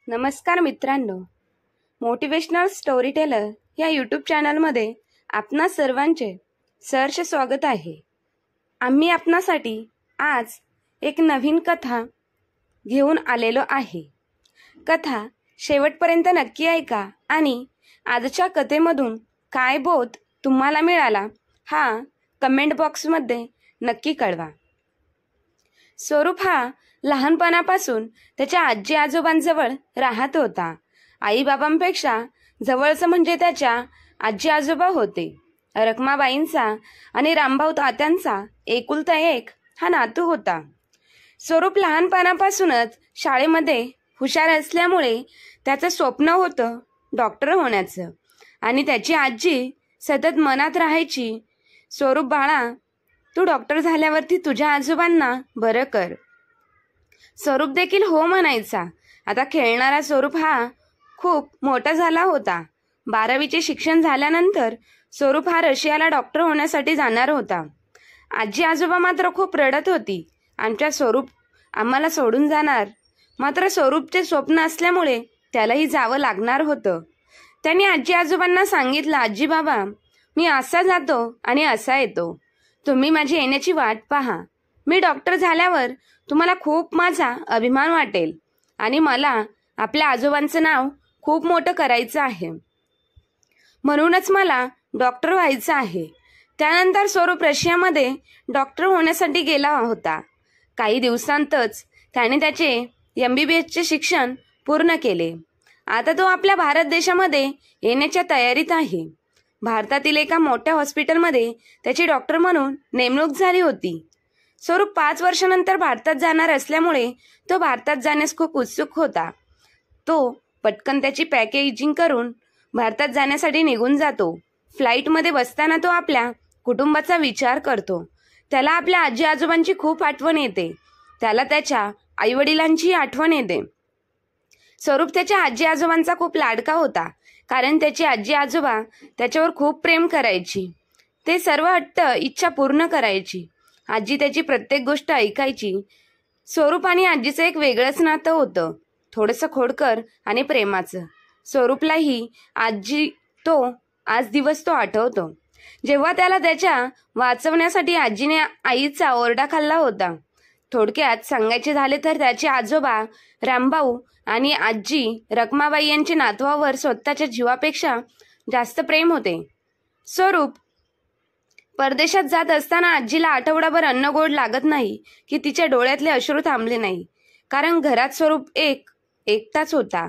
नमस्कार मित्रांनो, motivational story teller या यूट्यूब चॅनलमध्ये आपणा सर्वांचे सहर्ष स्वागत आहे। आम्ही आपणासाठी आज एक नवीन कथा घेऊन आलेलो आहे। कथा शेवटपर्यंत नक्की ऐका आणि आजच्या कथेमधून काय बोध तुम्हाला मिळाला हा कमेंट बॉक्समध्ये नक्की कळवा। स्वरूप हा लहानपणापासून त्याच्या आजी आजोबांजवळ राहत होता। आई बाबांपेक्षा जवळचं म्हणजे त्याच्या आजी आजोबा होते। रखमाबाईंचा आणि रामभाऊ तात्यांचा एकुलता एक हा नातू होता। स्वरूप लहानपणापासूनच शाळेमध्ये हुशार असल्यामुळे त्याचं स्वप्न होतं डॉक्टर होण्याचं आणि त्याची आजी सतत मनात राहायची, स्वरूप बाळा, तू डॉक्टर झाल्यावरती तुझ्या आजोबांना बरं कर। स्वरूप देखील हो म्हणायचा। आता खेळणारा स्वरूप हा खूप मोठा झाला होता। 12वीचे शिक्षण झाल्यानंतर स्वरूप हा रशियाला डॉक्टर होण्यासाठी जाणार होता। आजी आजोबा मात्र खूप रडत होती, आमच्या स्वरूप आम्हाला सोडून जाणार। मात्र स्वरूपचे स्वप्न असल्यामुळे त्यालाही जावं लागणार होतं। त्यांनी आजी आजोबांना सांगितलं, आजी बाबा, मी असा जातो आणि असा येतो, तुम्ही माझी येण्याची वाट पहा। मी डॉक्टर झाल्यावर तुम्हाला खूप माझा अभिमान वाटेल आणि मला आपल्या आजोबांचं नाव खूप मोठं करायचं आहे, म्हणूनच मला डॉक्टर व्हायचं आहे। त्यानंतर स्वरूप रशियामध्ये डॉक्टर होण्यासाठी गेला होता। काही दिवसांतच त्याने त्याचे MBBSचे शिक्षण पूर्ण केले। आता तो आपल्या भारत देशामध्ये येण्याच्या तयारीत आहे। भारतातील एका मोठ्या हॉस्पिटलमध्ये त्याची डॉक्टर म्हणून नेमणूक झाली होती। स्वरूप 5 वर्षानंतर भारतात जाणार असल्यामुळे तो भारतात जाण्यास खूप उत्सुक होता। तो पटकन त्याची पॅकेजिंग करून भारतात जाण्यासाठी निघून जातो। फ्लाईटमध्ये बसताना तो आपल्या कुटुंबाचा विचार करतो। त्याला आपल्या आजी आजोबांची खूप आठवण येते, त्याला त्याच्या आईवडिलांची आठवण येते। स्वरूप त्याच्या आजी आजोबांचा खूप लाडका होता, कारण त्याची आजी आजोबा त्याच्यावर खूप प्रेम करायची। ते सर्व हट्ट इच्छा पूर्ण करायची। आजी त्याची प्रत्येक गोष्ट ऐकायची। स्वरूप आणि आजीचं एक वेगळंच नातं होतं, थोडंसं खोडकर आणि प्रेमाचं। स्वरूपलाही आजी आज दिवस आठवतो, जेव्हा त्याला त्याच्या वाचवण्यासाठी आजीने आईचा ओरडा खाल्ला होता। थोडक्यात सांगायचे झाले तर त्याचे आजोबा रामभाऊ आणि आजी रखमाबाई यांचे नातवावर स्वतःच्या जीवापेक्षा जास्त प्रेम होते। स्वरूप परदेशात जात असताना आजीला आठवडाभर अन्न गोड लागत नाही की तिच्या डोळ्यातले अश्रू थांबले नाही, कारण घरात स्वरूप एकटाच होता,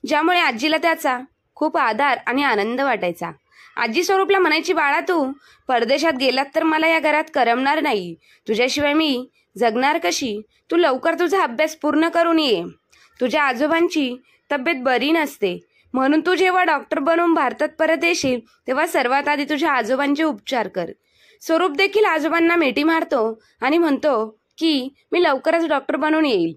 ज्यामुळे आजीला त्याचा खूप आधार आणि आनंद वाटायचा। आजी स्वरूपला म्हणायची, बाळा, तू परदेशात गेलात तर मला या घरात करमणार नाही, तुझ्याशिवाय मी जगणार कशी? तू लवकर तुझा अभ्यास पूर्ण करून ये, तुझ्या आजोबांची तब्येत बरी नसते, म्हणून तू जेव्हा डॉक्टर बनून भारतात परत येशील तेव्हा सर्वात आधी तुझ्या आजोबांचे उपचार कर। स्वरूप देखील आजोबांना मिठी मारतो आणि म्हणतो की मी लवकरच डॉक्टर बनून येईल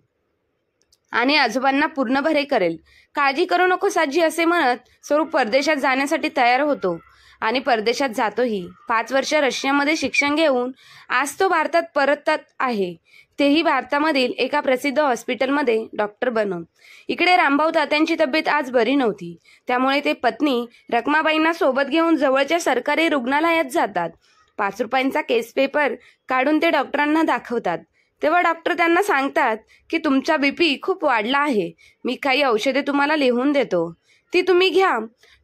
आणि आजोबांना पूर्ण बरे करेल, काळजी करू नकोस आजी, असे म्हणत स्वरूप परदेशात जाण्यासाठी तयार होतो आणि परदेशात जातोही। 5 वर्ष रशियामध्ये शिक्षण घेऊन आज तो भारतात परतत आहे, तेही भारतामधील एका प्रसिद्ध हॉस्पिटलमध्ये डॉक्टर बनून। इकडे रामभाऊ तात्यांची तब्येत आज बरी नव्हती, त्यामुळे ते पत्नी रखमाबाईंना सोबत घेऊन जवळच्या सरकारी रुग्णालयात जातात। 5 रुपयांचा केस पेपर काढून ते डॉक्टरांना दाखवतात, तेव्हा डॉक्टर त्यांना सांगतात की तुमचा BP खूप वाढला आहे, मी काही औषधे तुम्हाला लिहून देतो, ती तुम्ही घ्या।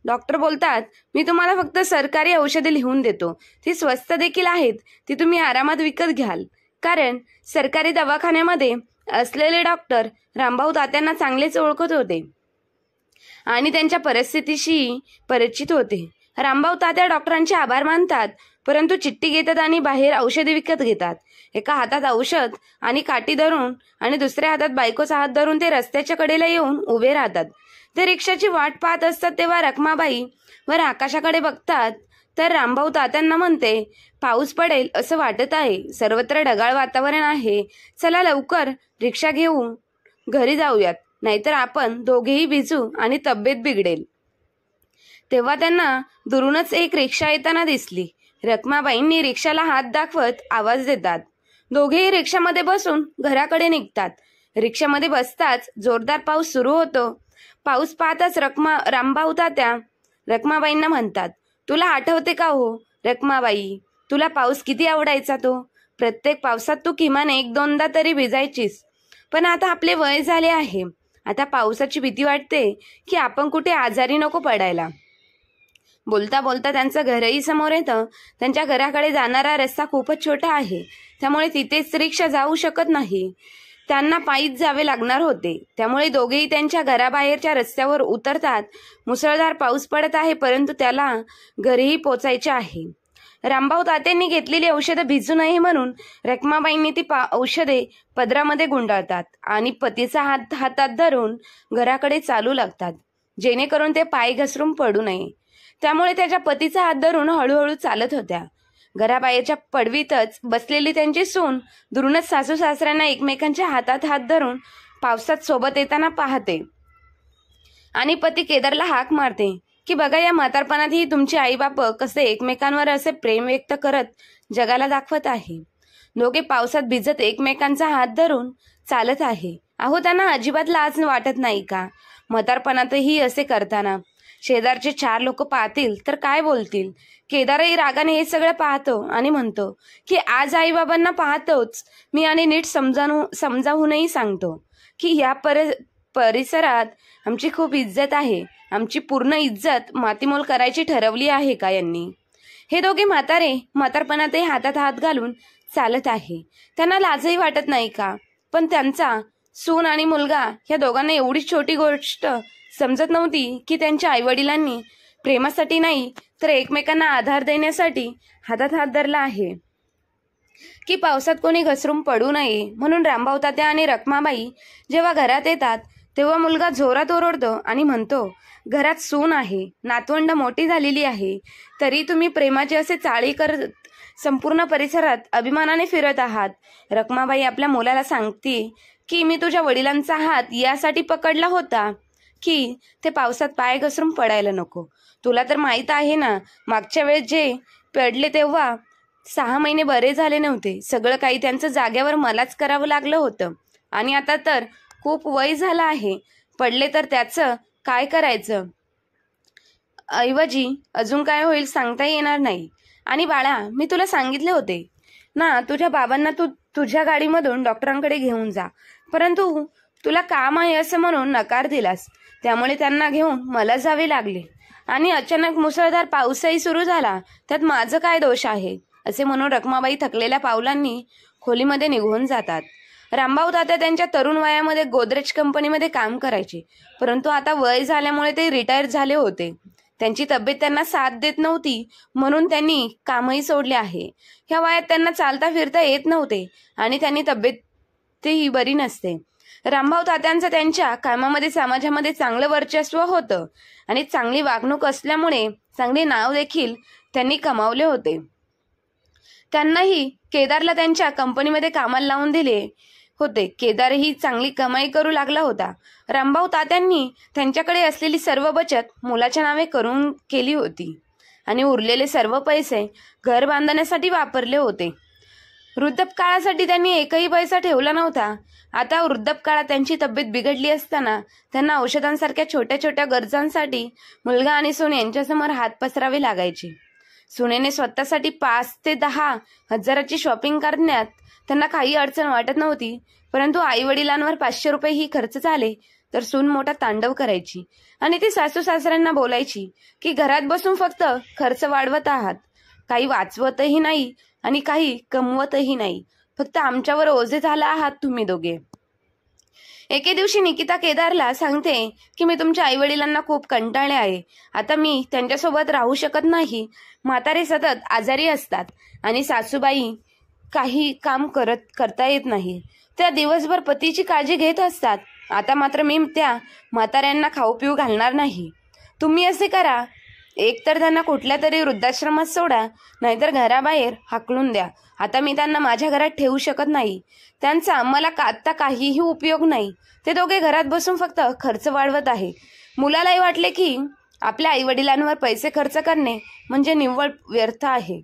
डॉक्टर बोलतात, मी तुम्हाला फक्त सरकारी औषधे लिहून देतो, ती स्वस्त देखील आहेत, ती तुम्ही आरामात विकत घ्याल, कारण सरकारी दवाखान्यामध्ये असलेले डॉक्टर रामभाऊ तात्यांना चांगलेच ओळखत होते आणि त्यांच्या परिस्थितीशी परिचित होते। रामभाऊ तात्या डॉक्टरांचे आभार मानतात, परंतु चिठ्ठी घेतात आणि बाहेर औषधे विकत घेतात। एका हातात औषध आणि काठी धरून आणि दुसऱ्या हातात बायकोचा हात धरून ते रस्त्याच्या कडेला येऊन उभे राहतात। ते रिक्षाची वाट पाहत असतात, तेव्हा रखमाबाई वर आकाशाकडे बघतात तर रामभाऊ तात्यांना म्हणते, पाऊस पडेल असं वाटत आहे, सर्वत्र ढगाळ वातावरण आहे, चला लवकर रिक्षा घेऊन घरी जाऊयात, नाहीतर आपण दोघेही भिजू आणि तब्येत बिघडेल। तेव्हा त्यांना दुरूनच एक रिक्षा येताना दिसली। रखमाबाईंनी रिक्षाला हात दाखवत आवाज देतात। दोघेही रिक्षामध्ये बसून घराकडे निघतात। रिक्षामध्ये बसताच जोरदार पाऊस सुरू होतो पाऊस पाहताच रामभाऊ तात्या रखमाबाईंना म्हणतात, तुला आठवते का हो रखमाबाई, तुला पाऊस किती आवडायचा तो. प्रत्येक पावसात तू किमान 1-2दा तरी भिजायचीस. पण आता आपले वय झाले आहे. आता पावसाची भीती वाटते की आपण कुठे आजारी नको पडायला. बोलता बोलता त्यांचं घरही समोर येतं. त्यांच्या घराकडे जाणारा रस्ता खूपच छोटा आहे, त्यामुळे तिथेच रिक्षा जाऊ शकत नाही. त्यांना पायीच जावे लागणार होते. त्यामुळे दोघेही त्यांच्या घराबाहेरच्या रस्त्यावर उतरतात. मुसळधार पाऊस पडत आहे, परंतु त्याला घरीही पोचायचे आहे. रामभाऊ तात्यांनी घेतलेली औषधं भिजू नये म्हणून रखमाबाईंनी ती औषधे पदरामध्ये गुंडाळतात आणि पतीचा हात हातात धरून घराकडे चालू लागतात, जेणेकरून ते पाय घसरून पडू नये. त्यामुळे त्याच्या पतीचा हात धरून हळूहळू चालत होत्या. घराबाहेरच्या पडवीतच बसलेली त्यांची सून दुरूनच सासू सासऱ्यांना एकमेकांच्या हातात हात धरून पावसात सोबत येताना पाहते आणि पती केदारला हाक मारते की बघा, या म्हातारपणातही तुमचे आईबाप कसे एकमेकांवर असे प्रेम व्यक्त करत जगाला दाखवत आहे. दोघे पावसात भिजत एकमेकांचा हात धरून चालत आहे. अहो, त्यांना अजिबात लाज वाटत नाही का म्हातारपणातही असे करताना. शेजारचे 4 लोक पाहतील तर काय बोलतील. केदारही रागाने हे सगळं पाहतो आणि म्हणतो की आज आईबाबांना पाहतोच मी आणि नीट समजावूनही सांगतो की या परिसरात आमची खूप इज्जत आहे. आमची पूर्ण इज्जत मातीमोल करायची ठरवली आहे का यांनी. हे दोघे म्हातारपणातही हातात हात घालून चालत आहे. त्यांना लाजही वाटत नाही का. पण त्यांचा सून आणि मुलगा या दोघांना एवढी छोटी गोष्ट समजत नव्हती की त्यांच्या आईवडिलांनी प्रेमासाठी नाही तर एकमेकांना आधार देण्यासाठी हातात हात धरला आहे, की पावसात कोणी घसरून पडू नये म्हणून. रामभाऊ तात्या आणि रखमाबाई जेव्हा घरात येतात तेव्हा मुलगा जोरात ओरडतो आणि म्हणतो, घरात सून आहे, नातवंड मोठी झालेली आहे, तरी तुम्ही प्रेमाचे असे चाळी करत संपूर्ण परिसरात अभिमानाने फिरत आहात. रखमाबाई आपल्या मुलाला सांगते की मी तुझ्या वडिलांचा हात यासाठी पकडला होता की ते पावसात पाय घसरून पडायला नको. तुला तर माहीत आहे ना, मागच्या वेळेस जे पडले तेव्हा 6 महिने बरे झाले नव्हते. सगळं काही त्यांचं जाग्यावर मलाच करावं लागलं होतं. आणि आता तर खूप वय झालं आहे, पडले तर त्याचं काय करायचं ऐवजी अजून काय होईल सांगता येणार नाही. आणि बाळा, मी तुला सांगितले होते ना, तुझ्या बाबांना तुझ्या गाडीमधून डॉक्टरांकडे घेऊन जा, परंतु तुला काम आहे असं म्हणून नकार दिलास. त्यामुळे त्यांना घेऊन मला जावे लागले आणि अचानक मुसळधार पाऊसही सुरू झाला. त्यात माझं काय दोष आहे असे म्हणून रखमाबाई थकलेल्या पावलांनी खोलीमध्ये निघून जातात. रामभाऊ तात्या त्यांच्या तरुण वयामध्ये गोदरेज कंपनीमध्ये काम करायचे, परंतु आता वय झाल्यामुळे ते रिटायर झाले होते. त्यांची तब्येत त्यांना साथ देत नव्हती म्हणून त्यांनी कामही सोडले आहे. ह्या वयात त्यांना चालता फिरता येत नव्हते आणि त्यांनी तब्येतही बरी नसते. रामभाऊ तात्यांचं त्यांच्या कामामध्ये समाजामध्ये चांगलं वर्चस्व होतं आणि चांगली वागणूक असल्यामुळे चांगले नाव देखील त्यांनी कमावले होते. त्यांनाही केदारला त्यांच्या कंपनीमध्ये कामाला लावून दिले होते. केदारही चांगली कमाई करू लागला होता. रामभाऊ तात्यांनी त्यांच्याकडे असलेली सर्व बचत मुलाच्या नावे करून केली होती आणि उरलेले सर्व पैसे घर बांधण्यासाठी वापरले होते. वृद्धापकाळासाठी त्यांनी एकही पैसा ठेवला नव्हता. आता वृद्धापकाळात त्यांची तब्येत बिघडली असताना त्यांना औषधांसारख्या छोट्या छोट्या गरजांसाठी मुलगा आणि सून यांच्यासमोर हात पसरावे लागायचे. सुनेने स्वतःसाठी 5 ते 10 हजाराची शॉपिंग करण्यात त्यांना काही अडचण वाटत नव्हती, परंतु आई वडिलांवर 500 रुपये ही खर्च झाले तर सून मोठा तांडव करायची आणि ती सासू सासऱ्यांना बोलायची की घरात बसून फक्त खर्च वाढवत आहात, काही वाचवतही नाही आणि काही कमवतही नाही, फक्त आमच्यावर ओझे झाला आहात तुम्ही दोघे. एके दिवशी निकिता केदारला सांगते की मी तुमच्या आई वडिलांना खूप कंटाळले आहे. आता मी त्यांच्यासोबत राहू शकत नाही. म्हातारे सतत आजारी असतात आणि सासूबाई काही काम करता येत नाही. त्या दिवसभर पतीची काळजी घेत असतात. आता मात्र मी त्या म्हाताऱ्यांना खाऊ पिऊ घालणार नाही. तुम्ही असे करा, एकतर त्यांना कुठल्या तरी वृद्धाश्रमात सोडा, नाहीतर घराबाहेर हाकलून द्या. आता मी त्यांना माझ्या घरात ठेवू शकत नाही. त्यांचा मला आता काहीही उपयोग नाही. ते दोघे घरात बसून फक्त खर्च वाढवत आहे. मुलालाही वाटले की आपल्या आईवडिलांवर पैसे खर्च करणे म्हणजे निव्वळ व्यर्थ आहे.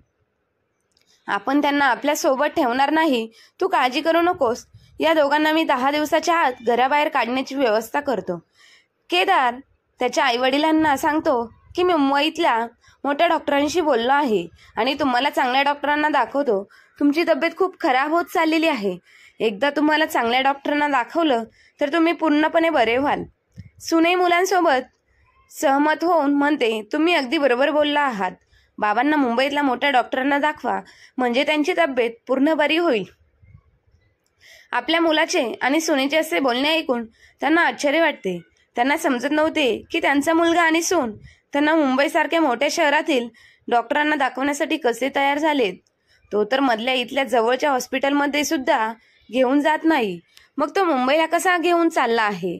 आपण त्यांना आपल्या सोबत ठेवणार नाही. तू काळजी करू नकोस. या दोघांना मी 10 दिवसाच्या आत घराबाहेर काढण्याची व्यवस्था करतो. केदार त्याच्या आईवडिलांना सांगतो की मी मुंबईतल्या मोठ्या डॉक्टरांशी बोललो आहे आणि तुम्हाला चांगल्या डॉक्टरांना दाखवतो. तुमची तब्येत खूप खराब होत चाललेली आहे. एकदा तुम्हाला चांगल्या डॉक्टरांना दाखवलं तर तुम्ही पूर्णपणे बरे व्हाल. सुने मुलांसोबत सहमत होऊन म्हणते, तुम्ही अगदी बरोबर बोलला आहात. बाबांना मुंबईतल्या मोठ्या डॉक्टरांना दाखवा म्हणजे त्यांची तब्येत पूर्ण बरी होईल. आपल्या मुलाचे आणि सुनेचे असे बोलणे ऐकून त्यांना आश्चर्य वाटते. त्यांना समजत नव्हते की त्यांचा मुलगा आणि सून त्यांना मुंबईसारख्या मोठ्या शहरातील डॉक्टरांना दाखवण्यासाठी कसे तयार झालेत. तो तर मधल्या इथल्या जवळच्या हॉस्पिटलमध्ये सुद्धा घेऊन जात नाही, मग तो मुंबईला कसा घेऊन चालला आहे.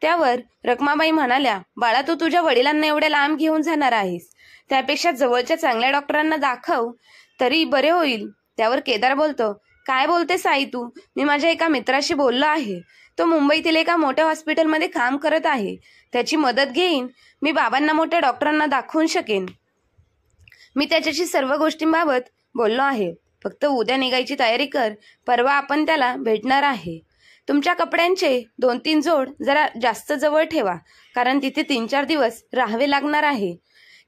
त्यावर रखमाबाई म्हणाल्या, बाळा तू तुझ्या वडिलांना एवढ्या लांब घेऊन जाणार आहेस, त्यापेक्षा जवळच्या चांगल्या डॉक्टरांना दाखव तरी बरे होईल. त्यावर केदार बोलतो, काय बोलतेस आई तू? मी माझ्या एका मित्राशी बोललो आहे. तो मुंबईतील एका मोठ्या हॉस्पिटलमध्ये काम करत आहे. त्याची मदत घेईन. मी बाबांना मोठ्या डॉक्टरांना दाखवून शकेन. मी त्याच्याशी सर्व गोष्टींबाबत बोललो आहे. फक्त उद्या निघायची तयारी कर. परवा आपण त्याला भेटणार आहे. तुमच्या कपड्यांचे 2-3 जोड जरा जास्त जवळ ठेवा, कारण तिथे 3-4 दिवस राहावे लागणार आहे.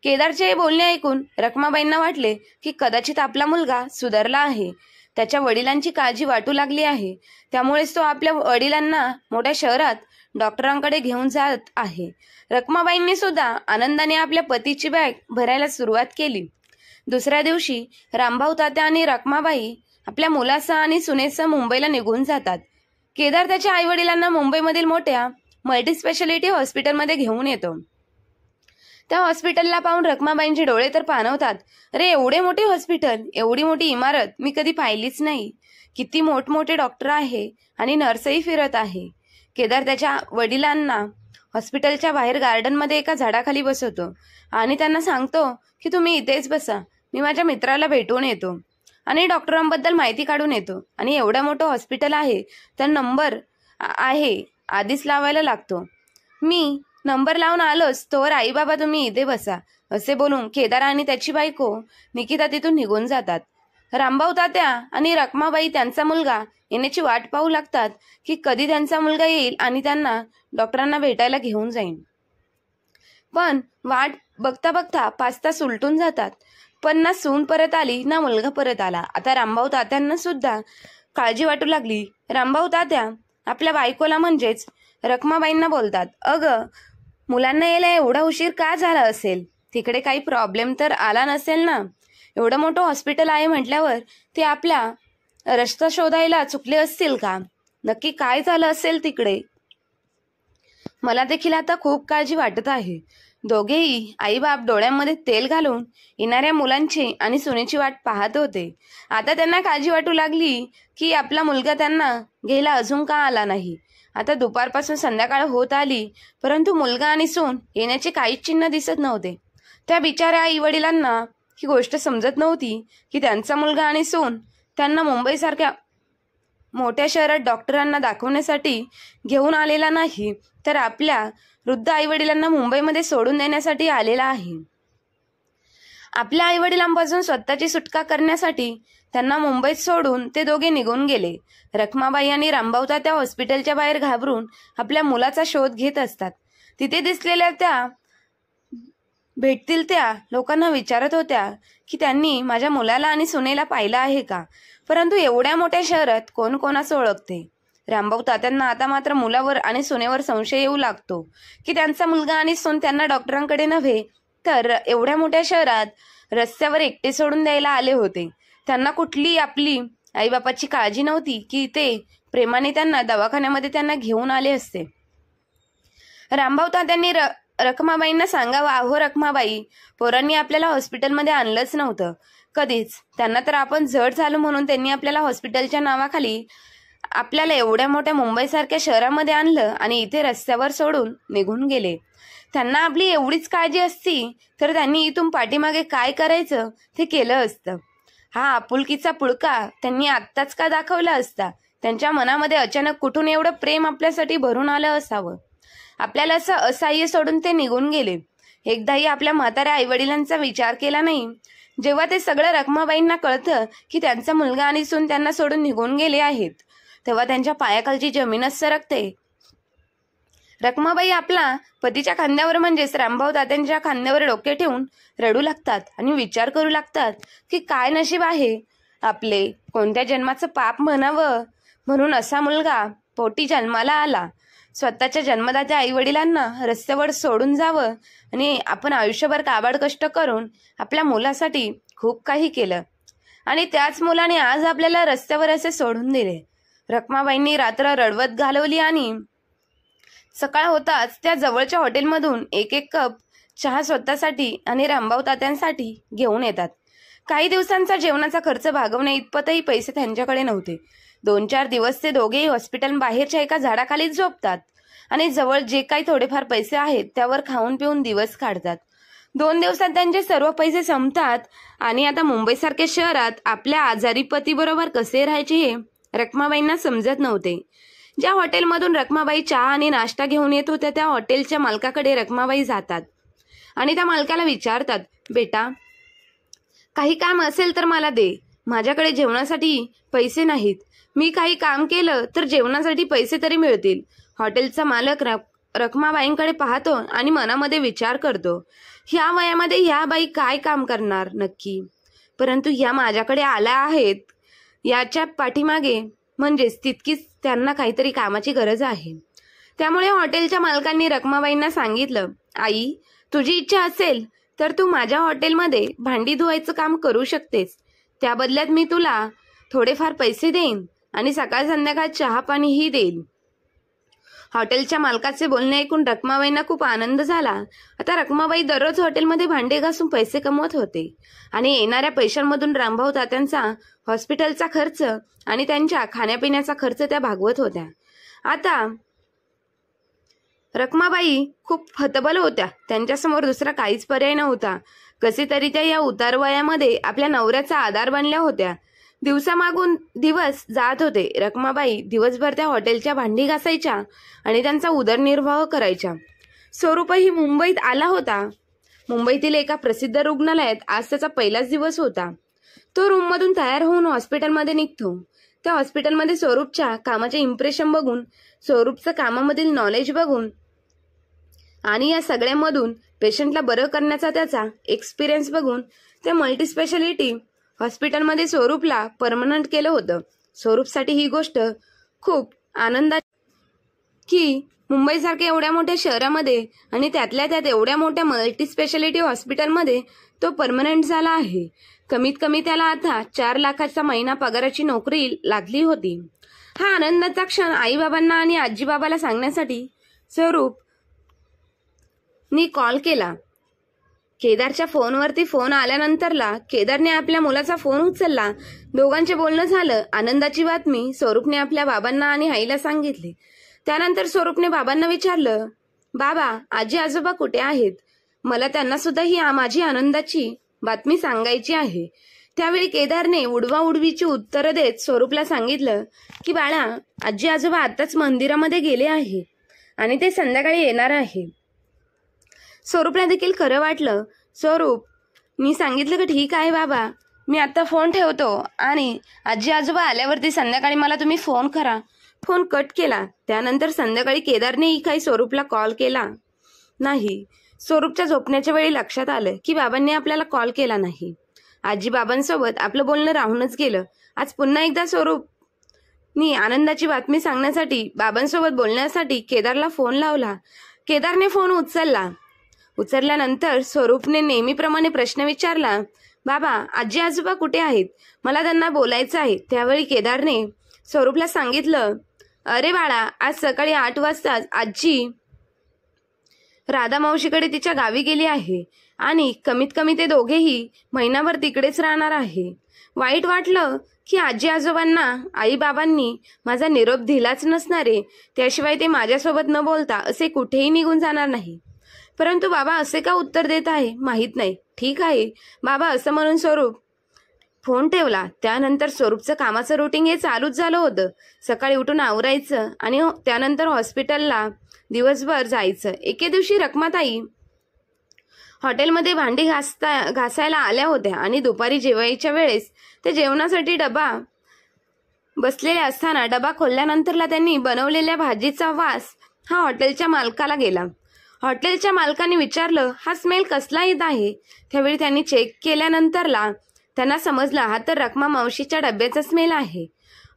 केदारचे हे बोलणे ऐकून रखमाबाईंना वाटले की कदाचित आपला मुलगा सुधारला आहे. त्याच्या वडिलांची काळजी वाटू लागली आहे. त्यामुळेच तो आपल्या वडिलांना मोठ्या शहरात डॉक्टरांकडे घेऊन जात आहे. रखमाबाईंनी सुद्धा आनंदाने आपल्या पतीची बॅग भरायला सुरुवात केली. दुसऱ्या दिवशी रामभाऊ तात्या आणि रखमाबाई आपल्या मुलासह आणि सुनेसह मुंबईला निघून जातात. केदार त्याच्या आईवडिलांना मुंबईमधील मोठ्या मल्टीस्पेशालिटी हॉस्पिटलमध्ये घेऊन येतो. त्या हॉस्पिटलला पाहून रखमाबाईंचे डोळे तर पाणवतात. अरे एवढे मोठे हॉस्पिटल, एवढी मोठी इमारत मी कधी पाहिलीच नाही. किती मोठमोठे डॉक्टर आहे आणि नर्सही फिरत आहे. केदार त्याच्या वडिलांना हॉस्पिटलच्या बाहेर गार्डनमध्ये एका झाडाखाली बसवतो आणि त्यांना सांगतो की तुम्ही इथेच बसा, मी माझ्या मित्राला भेटून येतो आणि डॉक्टरांबद्दल माहिती काढून येतो. आणि एवढं मोठं हॉस्पिटल आहे तर नंबर आहे आधीच लावायला लागतो. मी नंबर लावून आलोच, तोवर आई बाबा तुम्ही इथे बसा, असे बोलून केदार आणि त्याची बायको निकिता तिथून निघून जातात. रामभाऊ तात्या आणि रखमाबाई त्यांचा मुलगा येण्याची वाट पाहू लागतात की कधी त्यांचा मुलगा येईल आणि त्यांना डॉक्टरांना भेटायला घेऊन जाईल. पण वाट बघता बघता 5 तास उलटून जातात. पण ना सून परत आली ना मुलगा परत आला. आता रामभाऊ तात्यांना सुद्धा काळजी वाटू लागली. रामभाऊ तात्या आपल्या बायकोला म्हणजेच रखमाबाईंना बोलतात, अगं मुलांना यायला एवढा उशीर का झाला असेल? तिकडे काही प्रॉब्लेम तर आला नसेल ना? एवढं मोठं हॉस्पिटल आहे म्हटल्यावर ते आपला रस्ता शोधायला चुकले असतील का? नक्की काय झालं असेल तिकडे? मला देखील आता खूप काळजी वाटत आहे. दोघेही आई बाप डोळ्यांमध्ये तेल घालून येणाऱ्या मुलांची आणि सुनेची वाट पाहत होते. आता त्यांना काळजी वाटू लागली की आपला मुलगा त्यांना घ्यायला अजून का आला नाही. आता दुपारपासून संध्याकाळ होत आली, परंतु मुलगा आणि सून येण्याचे काहीच चिन्ह दिसत नव्हते. त्या बिचाऱ्या आई वडिलांना ही गोष्ट समजत नव्हती की त्यांचा मुलगा आणि सून त्यांना मुंबईसारख्या मोठ्या शहरात डॉक्टरांना दाखवण्यासाठी घेऊन आलेला नाही, तर आपल्या वृद्ध आईवडिलांना मुंबईमध्ये सोडून देण्यासाठी आलेला आहे. आपल्या आईवडिलांपासून स्वतःची सुटका करण्यासाठी त्यांना मुंबईत सोडून ते दोघे निघून गेले. रखमाबाई आणि रामभाऊ तात्या हॉस्पिटलच्या बाहेर घाबरून आपल्या मुलाचा शोध घेत असतात. तिथे दिसलेल्या त्या भेटतील त्या लोकांना विचारत होत्या की त्यांनी माझ्या मुलाला आणि सुनेला पाहिलं आहे का, परंतु एवढ्या मोठ्या शहरात कोण कोणाचं ओळखते. रामभाऊ तात्यांना आता मात्र मुलावर आणि सुनेवर संशय येऊ लागतो की त्यांचा मुलगा आणि सून त्यांना डॉक्टरांकडे नव्हे तर एवढ्या मोठ्या शहरात रस्त्यावर एकटे सोडून द्यायला आले होते. त्यांना कुठली आपली आईबापाची काळजी नव्हती की ते प्रेमाने त्यांना दवाखान्यामध्ये त्यांना घेऊन आले असते. रामभाऊ तात्यांनी रखमाबाईंना सांगावं, अहो रखमाबाई, पोरांनी आपल्याला हॉस्पिटलमध्ये आणलंच नव्हतं कधीच. त्यांना तर आपण जड झालो म्हणून त्यांनी आपल्याला हॉस्पिटलच्या नावाखाली आपल्याला एवढ्या मोठ्या मुंबईसारख्या शहरामध्ये आणलं आणि इथे रस्त्यावर सोडून निघून गेले. त्यांना आपली एवढीच काळजी असती तर त्यांनी इथून पाठीमागे काय करायचं ते केलं असतं. हा आपुलकीचा पुळका त्यांनी आत्ताच का दाखवला असता? त्यांच्या मनामध्ये अचानक कुठून एवढं प्रेम आपल्यासाठी भरून आलं असावं? आपल्याला असं असहाय्य सोडून ते निघून गेले. एकदाही आपल्या म्हाताऱ्या आईवडिलांचा विचार केला नाही. जेव्हा ते सगळं रखमाबाईंना कळतं की त्यांचा मुलगा आणि सून त्यांना सोडून निघून गेले आहेत, तेव्हा त्यांच्या पायाखालची जमीनच सरकते. रखमाबाई आपला पतीच्या खांद्यावर म्हणजेच रामभाऊ तात्यांच्या खांद्यावर डोके ठेवून रडू लागतात आणि विचार करू लागतात की काय नशीब आहे आपले, कोणत्या जन्माचं पाप म्हणावं म्हणून असा मुलगा पोटी जन्माला आला. स्वतःच्या जन्मदात्या आई वडिलांना रस्त्यावर सोडून जावं आणि आपण आयुष्यभर काबाड कष्ट करून आपल्या मुलासाठी खूप काही केलं आणि त्याच मुलाने आज आपल्याला रस्त्यावर असे सोडून दिले. रखमाबाईंनी रात्र रडवत घालवली आणि सकाळ होताच त्या जवळच्या हॉटेलमधून एक कप चहा स्वतःसाठी आणि रामभाऊ तात्यांसाठी घेऊन येतात. काही दिवसांचा जेवणाचा खर्च भागवण्या इतपतही पैसे त्यांच्याकडे नव्हते. 2-4 दिवस ते दोघेही हॉस्पिटल बाहेरच्या एका झाडाखालीच झोपतात आणि जवळ जे काही थोडेफार पैसे आहेत त्यावर खाऊन पिऊन दिवस काढतात. 2 दिवसात त्यांचे सर्व पैसे संपतात आणि आता मुंबईसारख्या शहरात आपल्या आजारी पतीबरोबर कसे राहायचे हे रखमाबाईंना समजत नव्हते. ज्या हॉटेलमधून रखमाबाई चहा आणि नाश्ता घेऊन येत होत्या त्या हॉटेलच्या मालकाकडे रखमाबाई जातात आणि त्या मालकाला विचारतात, बेटा काही काम असेल तर मला दे, माझ्याकडे जेवणासाठी पैसे नाहीत, मी काही काम केलं तर जेवणासाठी पैसे तरी मिळतील. हॉटेलचा मालक रखमाबाईंकडे पाहतो आणि मनामध्ये विचार करतो, ह्या वयामध्ये ह्या बाई काय काम करणार नक्की, परंतु ह्या माझ्याकडे आल्या आहेत याच्या पाठीमागे म्हणजेच तितकीच त्यांना काहीतरी कामाची गरज आहे. त्यामुळे हॉटेलच्या मालकांनी रखमाबाईंना सांगितलं, आई तुझी इच्छा असेल तर तू माझ्या हॉटेलमध्ये भांडी धुवायचं काम करू शकतेस, त्या बदल्यात मी तुला थोडेफार पैसे देईन आणि सकाळ संध्याकाळ चहा पाणीही देईन. हॉटेलच्या मालकाचे बोलणे ऐकून रखमाबाईंना खूप आनंद झाला. आता रखमाबाई दररोज हॉटेलमध्ये भांडे घासून पैसे कमवत होते आणि येणाऱ्या पैशांमधून रामभाऊ तात्यांचा हॉस्पिटलचा खर्च आणि त्यांच्या खाण्यापिण्याचा खर्च त्या भागवत होत्या. आता रखमाबाई खूप हतबल होत्या, त्यांच्यासमोर दुसरा काहीच पर्याय नव्हता. कसे तरी त्या या उतार वयामध्ये आपल्या नवऱ्याचा आधार बनल्या होत्या. दिवसामागून दिवस जात होते. रखमाबाई दिवसभर त्या हॉटेलच्या भांडी घासायच्या आणि त्यांचा उदरनिर्वाह करायच्या. स्वरूपही मुंबईत आला होता. मुंबईतील एका प्रसिद्ध रुग्णालयात आज त्याचा पहिलाच दिवस होता. तो रूममधून तयार होऊन हॉस्पिटलमध्ये निघतो. त्या हॉस्पिटलमध्ये स्वरूपच्या कामाचे इम्प्रेशन बघून, स्वरूपचं कामामधील नॉलेज बघून आणि या सगळ्यामधून पेशंटला बरं करण्याचा त्याचा एक्सपिरियन्स बघून त्या मल्टीस्पेशालिटी हॉस्पिटलमध्ये स्वरूपला परमनंट केलं होतं. स्वरूपसाठी ही गोष्ट खूप आनंदाची की मुंबईसारख्या एवढ्या मोठ्या शहरामध्ये आणि त्यातल्या त्यात एवढ्या मोठ्या मल्टीस्पेशालिटी हॉस्पिटलमध्ये तो परमनंट झाला आहे. कमीत कमी त्याला आता 4 लाखाचा महिना पगाराची नोकरी लागली होती. हा आनंदाचा क्षण आईबाबांना आणि आजीबाबाला सांगण्यासाठी स्वरूपनी कॉल केला. केदारच्या फोनवरती फोन आल्यानंतरला केदारने आपल्या मुलाचा फोन उचलला. दोघांचे बोलणं झालं. आनंदाची बातमी स्वरूपने आपल्या बाबांना आणि आईला सांगितली. त्यानंतर स्वरूपने बाबांना विचारलं, बाबा आजी आजोबा कुठे आहेत, मला त्यांना सुद्धा ही माझी आनंदाची बातमी सांगायची आहे. त्यावेळी केदारने उडवाउडवीची उत्तरं देत स्वरूपला सांगितलं की बाळा आजी आजोबा आताच मंदिरामध्ये गेले आहे आणि ते संध्याकाळी येणार आहे. स्वरूपला देखील खरं वाटलं. स्वरूपनी सांगितलं की ठीक आहे बाबा, मी आता फोन ठेवतो आणि आजी आजोबा आल्यावरती संध्याकाळी मला तुम्ही फोन करा. फोन कट केला. त्यानंतर संध्याकाळी केदारनेही काही स्वरूपला कॉल केला नाही. स्वरूपच्या झोपण्याच्या वेळी लक्षात आलं की बाबांनी आपल्याला कॉल केला नाही. आजी बाबांसोबत आपलं बोलणं राहूनच गेलं. आज पुन्हा एकदा स्वरूपनी आनंदाची बातमी सांगण्यासाठी बाबांसोबत बोलण्यासाठी केदारला फोन लावला. केदारने फोन उचलला. उचलल्यानंतर स्वरूपने नेहमीप्रमाणे प्रश्न विचारला, बाबा आजी आजोबा कुठे आहेत, मला त्यांना बोलायचं आहे. त्यावेळी केदारने स्वरूपला सांगितलं, अरे बाळा आज सकाळी 8 वाजता आजी राधा मावशीकडे तिच्या गावी गेली आहे आणि कमीत कमी ते दोघेही महिनाभर तिकडेच राहणार आहे. वाईट वाटलं की आजी आजोबांना आई बाबांनी माझा निरोप दिलाच नसणारे, त्याशिवाय ते माझ्यासोबत न बोलता असे कुठेही निघून जाणार नाही. परंतु बाबा असे का उत्तर देत आहे माहीत नाही. ठीक आहे बाबा असं म्हणून स्वरूप फोन ठेवला. त्यानंतर स्वरूपचं कामाचं रुटीन हे चालूच झालं होतं. सकाळी उठून आवरायचं आणि त्यानंतर हॉस्पिटलला दिवसभर जायचं. एके दिवशी रखमाताई हॉटेलमध्ये भांडी घासायला आल्या होत्या आणि दुपारी जेवायच्या वेळेस ते जेवणासाठी डबा बसलेले असताना डबा खोलल्यानंतरला त्यांनी बनवलेल्या भाजीचा वास हा हॉटेलच्या मालकाला गेला. हॉटेलच्या मालकाने विचारलं, हा स्मेल कसला येत आहे? त्यावेळी त्यांनी चेक केल्यानंतरला त्यांना समजलं, हा तर रखमा मावशीच्या डब्याचा स्मेल आहे.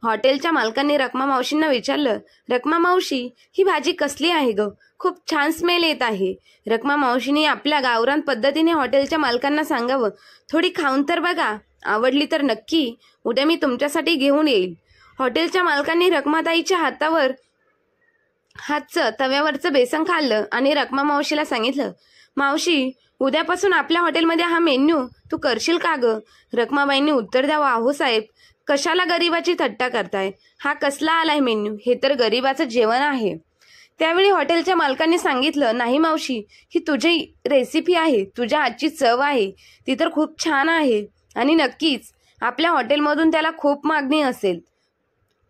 हॉटेलच्या मालकांनी रखमा मावशींना विचारलं, रखमा मावशी, ही भाजी कसली आहे ग? खूप छान स्मेल येत आहे. रखमा मावशीने आपल्या गावरान पद्धतीने हॉटेलच्या मालकांना सांगावं, थोडी खाऊन तर बघा, आवडली तर नक्की उद्या मी तुमच्यासाठी घेऊन येईल. हॉटेलच्या मालकांनी रखमाताईच्या हातचं तव्यावरचं बेसन खाल्लं आणि रखमा मावशीला सांगितलं, मावशी, उद्यापासून आपल्या हॉटेलमध्ये हा मेन्यू तू करशील का ग? रखमाबाईंनी उत्तर द्यावं, अहो साहेब, कशाला गरिबाची थट्टा करताय? हा कसला आलाय मेन्यू? हे तर गरिबाचं जेवण आहे. त्यावेळी हॉटेलच्या मालकांनी सांगितलं, नाही मावशी, ही तुझी रेसिपी आहे, तुझ्या हातची चव आहे, ती तर खूप छान आहे आणि नक्कीच आपल्या हॉटेलमधून त्याला खूप मागणी असेल.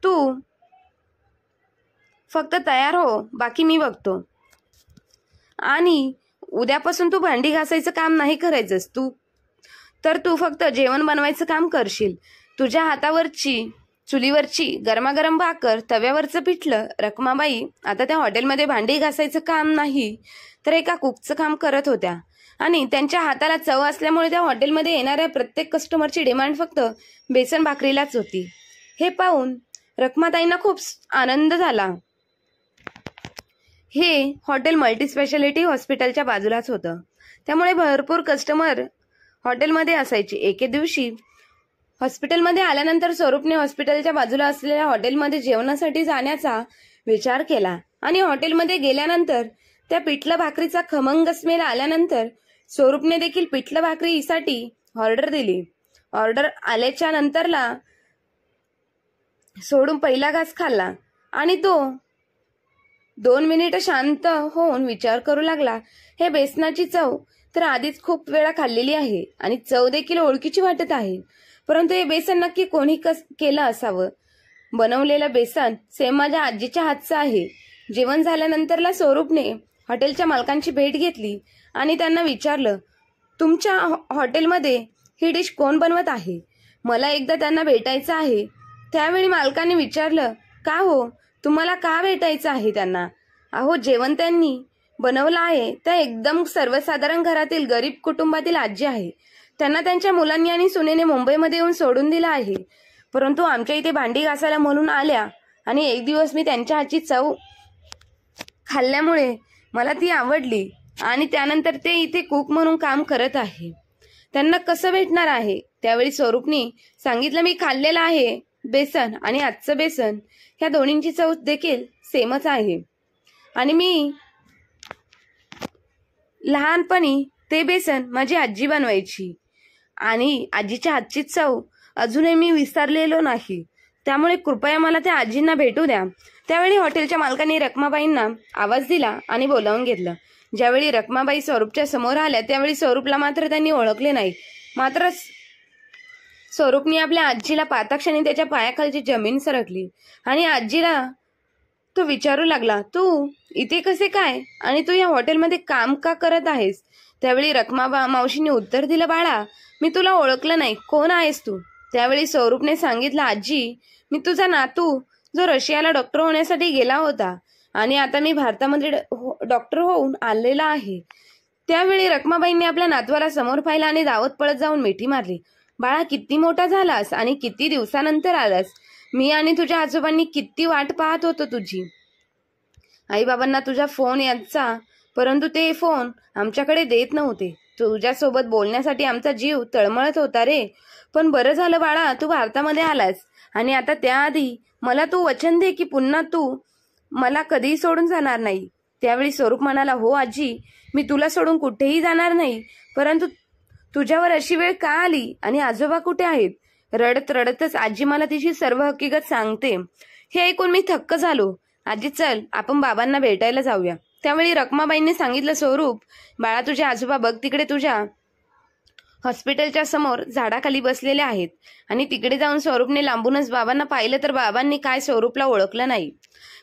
तू फक्त तयार हो, बाकी मी बघतो. आणि उद्यापासून तू भांडी घासायचं काम नाही करायचंस, तू फक्त जेवण बनवायचं काम करशील. तुझ्या हातावरची चुलीवरची गरमागरम भाकर, तव्यावरचं पिठलं. रखमाबाई आता त्या हॉटेलमध्ये भांडी घासायचं काम नाही तर एका कुकचं काम करत होत्या आणि त्यांच्या हाताला चव असल्यामुळे त्या हॉटेलमध्ये येणाऱ्या प्रत्येक कस्टमरची डिमांड फक्त बेसन भाकरीलाच होती. हे पाहून रखमाताईंना खूप आनंद झाला. हे हॉटेल मल्टीस्पेशालिटी हॉस्पिटलच्या बाजूलाच होतं, त्यामुळे भरपूर कस्टमर हॉटेलमध्ये असायचे. एके दिवशी हॉस्पिटलमध्ये आल्यानंतर स्वरूपने हॉस्पिटलच्या बाजूला असलेल्या हॉटेलमध्ये जेवणासाठी जाण्याचा विचार केला आणि हॉटेलमध्ये गेल्यानंतर त्या पिठलं भाकरीचा खमंग स्मेल आल्यानंतर स्वरूपने देखील पिठलं भाकरीसाठी ऑर्डर दिली. ऑर्डर आल्याच्या नंतरला सोडून पहिला घास खाल्ला आणि तो 2 मिनिटं शांत होऊन विचार करू लागला, हे बेसनाची चव तर आधीच खूप वेळा खाल्लेली आहे आणि चव देखील ओळखीची वाटत आहे, परंतु हे बेसन नक्की कोणी केलं असावं? बनवलेलं बेसन सेम माझ्या आजीच्या हातचं आहे. जेवण झाल्यानंतरला स्वरूपने हॉटेलच्या मालकांची भेट घेतली आणि त्यांना विचारलं, तुमच्या हॉटेलमध्ये ही डिश कोण बनवत आहे? मला एकदा त्यांना भेटायचं आहे. त्यावेळी मालकाने विचारलं, का हो, तुम्हाला का भेटायचं आहे त्यांना? अहो, जेवण त्यांनी बनवलं आहे त्या एकदम सर्वसाधारण घरातील गरीब कुटुंबातील आजी आहे. त्यांना त्यांच्या मुलांनी आणि सुनेने मुंबईमध्ये येऊन सोडून दिलं आहे, परंतु आमच्या इथे भांडी घासायला म्हणून आल्या आणि एक दिवस मी त्यांच्या हातची चव खाल्ल्यामुळे मला ती आवडली आणि त्यानंतर ते इथे कुक म्हणून काम करत आहे. त्यांना कसं भेटणार आहे? त्यावेळी स्वरूपनी सांगितलं, मी खाल्लेलं आहे बेसन आणि आजचं बेसन, ह्या दोन्हींची चव देखील सेमच आहे आणि मी लहानपणी ते बेसन माझी आजी बनवायची आणि आजीच्या हातची चव अजूनही मी विसरलेलो नाही, त्यामुळे कृपया मला त्या आजींना भेटू द्या. त्यावेळी हॉटेलच्या मालकांनी रखमाबाईंना आवाज दिला आणि बोलावून घेतलं. ज्यावेळी रखमाबाई स्वरूपच्या समोर आल्या त्यावेळी स्वरूपला मात्र त्यांनी ओळखले नाही. मात्र स्वरूपनी आपल्या आजीला पाहताक्षणी त्याच्या पायाखालची जमीन सरकली आणि आजीला तो विचारू लागला, तू इथे कसे काय आणि तू या हॉटेलमध्ये काम का करत आहेस? त्यावेळी रखमा मावशीने उत्तर दिलं, बाळा, मी तुला ओळखलं नाही, कोण आहेस तू? त्यावेळी स्वरूपने सांगितलं, आजी, मी तुझा नातू जो रशियाला डॉक्टर होण्यासाठी गेला होता आणि आता मी भारतामध्ये डॉक्टर होऊन आलेला आहे. त्यावेळी रखमाबाईंनी आपल्या नातवाला समोर पाहिलं आणि धावत पळत जाऊन मिठी मारली. बाळा, किती मोठा झालास आणि किती दिवसानंतर आलास. मी आणि तुझ्या आजोबांनी किती वाट पाहत होतो तुझी. आई बाबांना तुझा फोन यायचा, परंतु ते फोन आमच्याकडे देत नव्हते. तुझ्यासोबत बोलण्यासाठी आमचा जीव तळमळत होता रे. पण बरं झालं बाळा, तू भारतामध्ये आलास आणि आता त्याआधी मला तू वचन दे की पुन्हा तू मला कधीही सोडून जाणार नाही. त्यावेळी स्वरूप म्हणाला, हो आजी, मी तुला सोडून कुठेही जाणार नाही, परंतु तुझ्यावर अशी वेळ का आली आणि आजोबा कुठे आहेत? रडत रडतच आजी मला तिची सर्व हकीकत सांगते. हे ऐकून मी थक्क झालो. आजी, चल आपण बाबांना भेटायला जाऊया. त्यावेळी रखमाबाईंनी सांगितलं, स्वरूप बाळा, तुझे आजोबा बघ तिकडे तुझ्या हॉस्पिटलच्या समोर झाडाखाली बसलेले आहेत. आणि तिकडे जाऊन स्वरूपने लांबूनच बाबांना पाहिलं तर बाबांनी काय स्वरूपला ओळखलं नाही.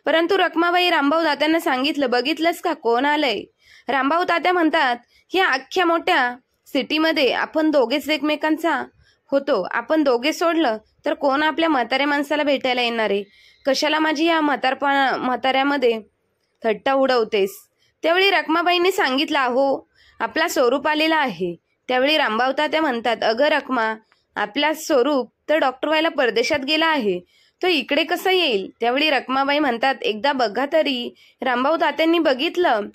परंतु रखमाबाई रामभाऊ तात्यांना सांगितलं, बघितलंस का कोण आलंय? रामभाऊ तात्या म्हणतात, या अख्ख्या मोठ्या सिटीमध्ये आपण दोघेच एकमेकांचा होतो. आपण दोघे सोडलं तर कोण आपल्या म्हाताऱ्या माणसाला भेटायला येणार आहे? कशाला माझी या म्हाताऱ्यामध्ये थट्टा उडवतेस? त्यावेळी रखमाबाईंनी सांगितलं, हो आपला स्वरूप आलेला आहे. त्यावेळी रामभाऊ तात्या म्हणतात, अगं रखमा, आपला स्वरूप तर डॉक्टर व्हायला परदेशात गेला आहे, तो इकडे कसा येईल? त्यावेळी रखमाबाई म्हणतात, एकदा बघा तरी. रामभाऊ तात्यांनी बघितलं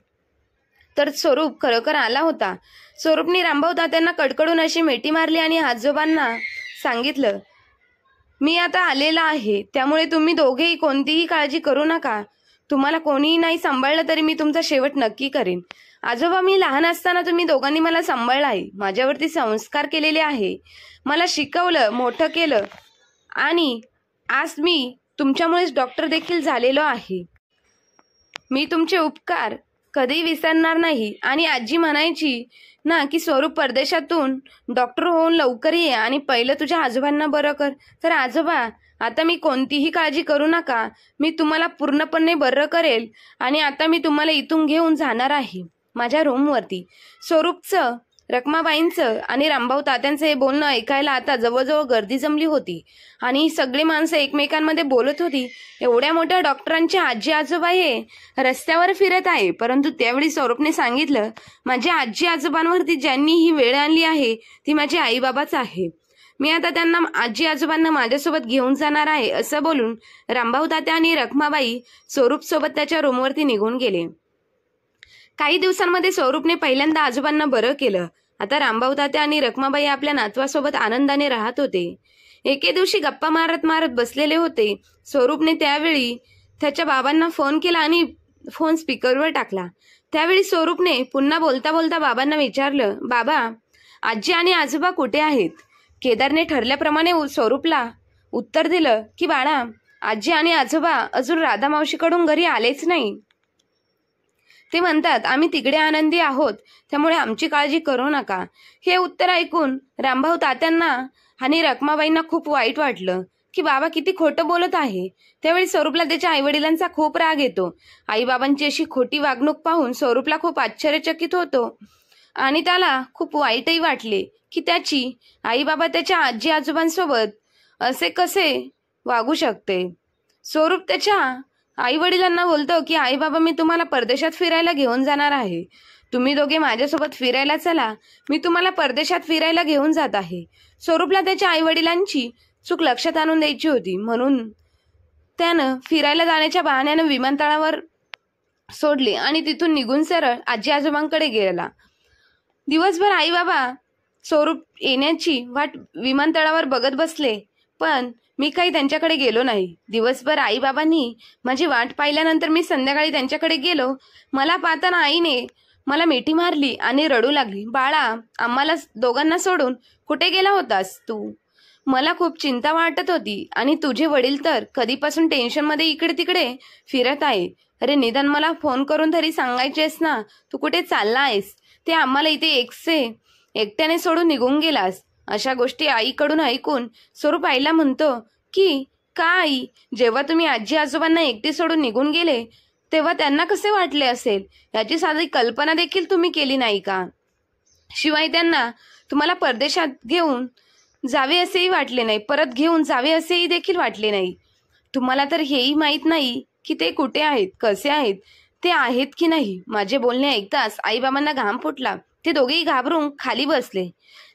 तर स्वरूप खरोखर आला होता. स्वरूपने रामभाऊ तात्यांना कडकडून अशी मिठी मारली आणि आजोबांना सांगितलं, मी आता आलेला आहे, त्यामुळे तुम्ही दोघेही कोणतीही काळजी करू नका. तुम्हाला कोणीही नाही सांभाळलं तरी मी तुमचा शेवट नक्की करेन. आजोबा, मी लहान असताना तुम्ही दोघांनी मला सांभाळलं आहे, माझ्यावरती संस्कार केलेले आहे, मला शिकवलं, मोठं केलं आणि आज मी तुमच्यामुळेच डॉक्टर देखील झालेलो आहे. मी तुमचे उपकार कधी विसरणार नाही. आणि आजी म्हणायची ना की स्वरूप परदेशातून डॉक्टर होऊन लवकर ये आणि पहिलं तुझ्या आजोबांना बरं कर. तर आजोबा, आता मी कोणतीही काळजी करू नका, मी तुम्हाला पूर्णपणे बरं करेल. आणि आता मी तुम्हाला इथून घेऊन जाणार आहे माझ्या रूमवरती. स्वरूपचं, रखमाबाईंचं आणि रामभाऊ तात्यांचं हे बोलणं ऐकायला आता जवळजवळ गर्दी जमली होती आणि सगळी माणसं एकमेकांमध्ये बोलत होती, एवढ्या मोठ्या डॉक्टरांचे आजी आजोबा हे रस्त्यावर फिरत आहे. परंतु त्यावेळी स्वरूपने सांगितलं, माझ्या आजी आजोबांवरती ज्यांनी ही वेळ आणली आहे ती माझे आईबाबाच आहे. मी आता त्यांना, आजी आजोबांना माझ्यासोबत घेऊन जाणार आहे. असं बोलून रामभाऊ तात्या आणि रखमाबाई स्वरूप सोबत त्याच्या रूमवरती निघून गेले. काही दिवसांमध्ये स्वरूपने पहिल्यांदा आजोबांना बरं केलं. आता रामभाऊ तात्या आणि रखमाबाई आपल्या नातवासोबत आनंदाने राहत होते. एके दिवशी गप्पा मारत मारत बसलेले होते. स्वरूपने त्यावेळी त्याच्या बाबांना फोन केला आणि फोन स्पीकरवर टाकला. त्यावेळी स्वरूपने पुन्हा बोलता बोलता बाबांना विचारलं, बाबा, आजी आणि आजोबा कुठे आहेत? केदारने ठरल्याप्रमाणे स्वरूपला उत्तर दिलं की, बाळा, आजी आणि आजोबा अजून राधा मावशीकडून घरी आलेच नाही. ते म्हणतात, आम्ही तिकडे आनंदी आहोत, त्यामुळे आमची काळजी करू नका. हे उत्तर ऐकून रामभाऊ तात्यांना आणि रखमाबाईंना खूप वाईट वाटलं की बाबा किती खोटं बोलत आहे. त्यावेळी स्वरूपला त्याच्या आईवडिलांचा खूप राग येतो. आईबाबांची अशी खोटी वागणूक पाहून स्वरूपला खूप आश्चर्यचकित होतो आणि त्याला खूप वाईटही वाटले की त्याची आईबाबा त्याच्या आजी आजोबांसोबत असे कसे वागू शकते. स्वरूप त्याच्या आई वडिलांना बोलतो की, आई बाबा, मी तुम्हाला परदेशात फिरायला घेऊन जाणार आहे, तुम्ही दोघे माझ्यासोबत फिरायला चला, मी तुम्हाला परदेशात फिरायला घेऊन जात आहे. स्वरूपला त्याच्या आई वडिलांची चूक लक्षात आणून द्यायची होती, म्हणून त्यानं फिरायला जाण्याच्या बहाण्यानं विमानतळावर सोडले आणि तिथून निघून सरळ आजी आजोबांकडे गेला. दिवसभर आई बाबा स्वरूप येण्याची वाट विमानतळावर बघत बसले, पण मी काही त्यांच्याकडे गेलो नाही. दिवसभर आईबाबांनी माझी वाट पाहिल्यानंतर मी संध्याकाळी त्यांच्याकडे गेलो. मला पाहताना आईने मला मिठी मारली आणि रडू लागली, बाळा, आम्हाला दोघांना सोडून कुठे गेला होतास तू? मला खूप चिंता वाटत होती आणि तुझे वडील तर कधीपासून टेन्शनमध्ये इकडे तिकडे फिरत आहे. अरे निदान मला फोन करून तरी सांगायचेस ना, तू कुठे चालला आहेस? ते आम्हाला इथे एकट्याने सोडून निघून गेलास. अशा गोष्टी आईकडून ऐकून स्वरूप आईला म्हणतो की, का आई, जेव्हा तुम्ही आजी आजोबांना एकटे सोडून निघून गेले तेव्हा त्यांना कसे वाटले असेल याची साधी कल्पना देखील तुम्ही केली नाही का? शिवाय त्यांना तुम्हाला परदेशात घेऊन जावे असेही वाटले नाही, परत घेऊन जावे असेही देखील वाटले नाही. तुम्हाला तर हेही माहीत नाही की ते कुठे आहेत, कसे आहेत, ते आहेत की नाही. माझे बोलणे ऐकताच आईबाबांना घाम फुटला. ते दोघेही घाबरून खाली बसले.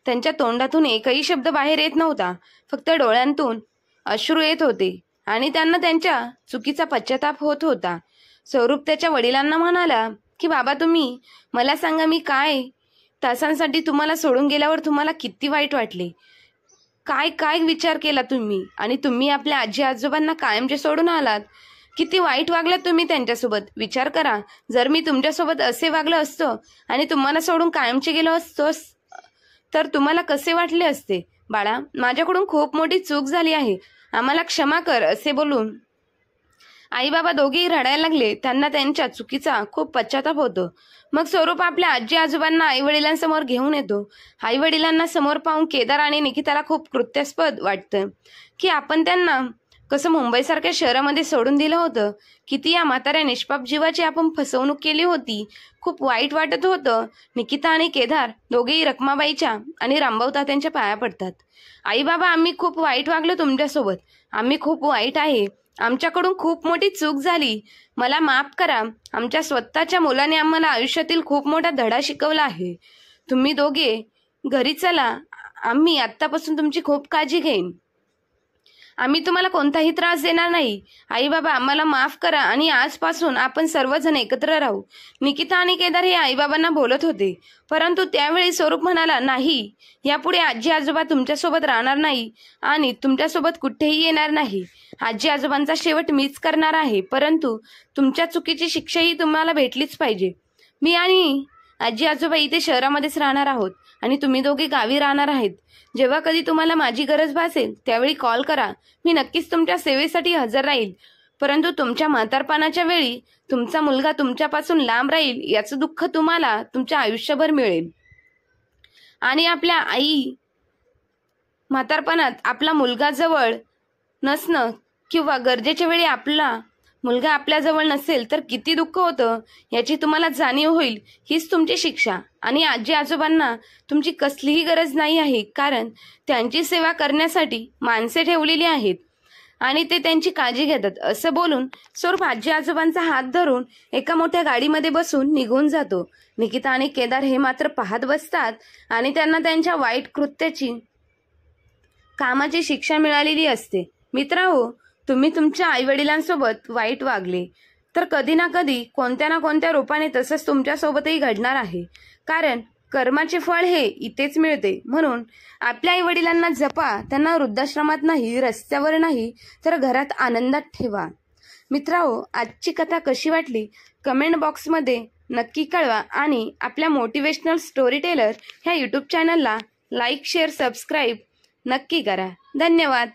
त्यांच्या तोंडातून एकही शब्द बाहेर येत नव्हता, फक्त डोळ्यांतून अश्रू येत होते आणि त्यांना त्यांच्या चुकीचा पश्चाताप होत होता. स्वरूप त्याच्या वडिलांना म्हणाला की, बाबा, तुम्ही मला सांगा, मी काय तासांसाठी तुम्हाला सोडून गेल्यावर तुम्हाला किती वाईट वाटले? काय काय विचार केला तुम्ही? आणि तुम्ही आपल्या आजी आजोबांना कायमचे सोडून आलात. किती वाईट वागलात तुम्ही त्यांच्यासोबत. विचार करा, जर मी तुमच्यासोबत असे वागलो असतो आणि तुम्हाला सोडून कायमचे गेलो असतोस तर तुम्हाला कसे वाटले असते? बाळा, माझ्याकडून खूप मोठी चूक झाली आहे, आम्हाला क्षमा कर. असे बोलून आई बाबा दोघेही रडायला लागले. त्यांना त्यांच्या चुकीचा खूप पश्चाताप होतो. मग स्वरूप आपल्या आजी आजोबांना आई वडिलांसमोर घेऊन येतो. आई वडिलांना समोर पाहून केदार आणि निकिताला खूप कृत्यास्पद वाटतं की आपण त्यांना कसं मुंबईसारख्या शहरामध्ये सोडून दिलं होतं. किती या म्हाताऱ्या निष्पाप जीवाची आपण फसवणूक केली होती. खूप वाईट वाटत होतं. निकिता आणि केदार दोघेही रखमाबाईच्या आणि रामभाऊ तात्यांच्या पाया पडतात. आई बाबा, आम्ही खूप वाईट वागलो तुमच्यासोबत, आम्ही खूप वाईट आहे. आमच्याकडून खूप मोठी चूक झाली. मला माफ करा. आमच्या स्वतःच्या मुलाने आम्हाला आयुष्यातील खूप मोठा धडा शिकवला आहे. तुम्ही दोघे घरी चला. आम्ही आत्तापासून तुमची खूप काळजी घेईन. आम्ही तुम्हाला कोणताही त्रास देणार नाही. आई बाबा, आम्हाला माफ करा आणि आजपासून आपण सर्वजण एकत्र राहू. निकिता आणि केदार हे आईबाबांना बोलत होते, परंतु त्यावेळी स्वरूप म्हणाला, नाही, यापुढे आजी आजोबा तुमच्यासोबत राहणार नाही आणि तुमच्यासोबत कुठेही येणार नाही. आजी आजोबांचा शेवट मीच करणार आहे, परंतु तुमच्या चुकीची शिक्षाही तुम्हाला भेटलीच पाहिजे. मी आणि आजी आजोबा इथे शहरामध्येच राहणार आहोत आणि तुम्ही दोघे गावी राहणार आहेत. जेव्हा कधी तुम्हाला माझी गरज भासेल त्यावेळी कॉल करा. मी नक्कीच तुमच्या सेवेसाठी हजर राहील. परंतु तुमच्या म्हातारपणाच्या वेळी तुमचा मुलगा तुमच्यापासून लांब राहील याचं दुःख तुम्हाला तुमच्या आयुष्यभर मिळेल. आणि आपल्या आई म्हातारपणात आपला मुलगा जवळ नसणं किंवा गरजेच्या वेळी आपला मुलगा आपल्याजवळ नसेल तर किती दुःख होतं याची तुम्हाला जाणीव होईल. हीच तुमची शिक्षा. आणि आजी आजोबांना तुमची कसलीही गरज नाही आहे, कारण त्यांची सेवा करण्यासाठी माणसे ठेवलेली आहेत आणि ते त्यांची काळजी घेतात. असं बोलून स्वरूप आजी आजोबांचा हात धरून एका मोठ्या गाडीमध्ये बसून निघून जातो. निकिता आणि केदार हे मात्र पाहत बसतात आणि त्यांना त्यांच्या वाईट कृत्याची कामाची शिक्षा मिळालेली असते. मित्रांनो, तुम्ही तुमच्या आईवडिलांसोबत वाईट वागले तर कधी ना कधी कोणत्या ना कोणत्या रूपाने तसंच तुमच्यासोबतही घडणार आहे, कारण कर्माचे फळ हे इथेच मिळते. म्हणून आपल्या आईवडिलांना जपा. त्यांना वृद्धाश्रमात नाही, रस्त्यावर नाही, तर घरात आनंदात ठेवा. मित्रांनो, आजची कथा कशी वाटली कमेंट बॉक्समध्ये नक्की कळवा आणि आपल्या मोटिवेशनल स्टोरी टेलर ह्या यूट्यूब चॅनलला लाईक, शेअर, सबस्क्राईब नक्की करा. धन्यवाद.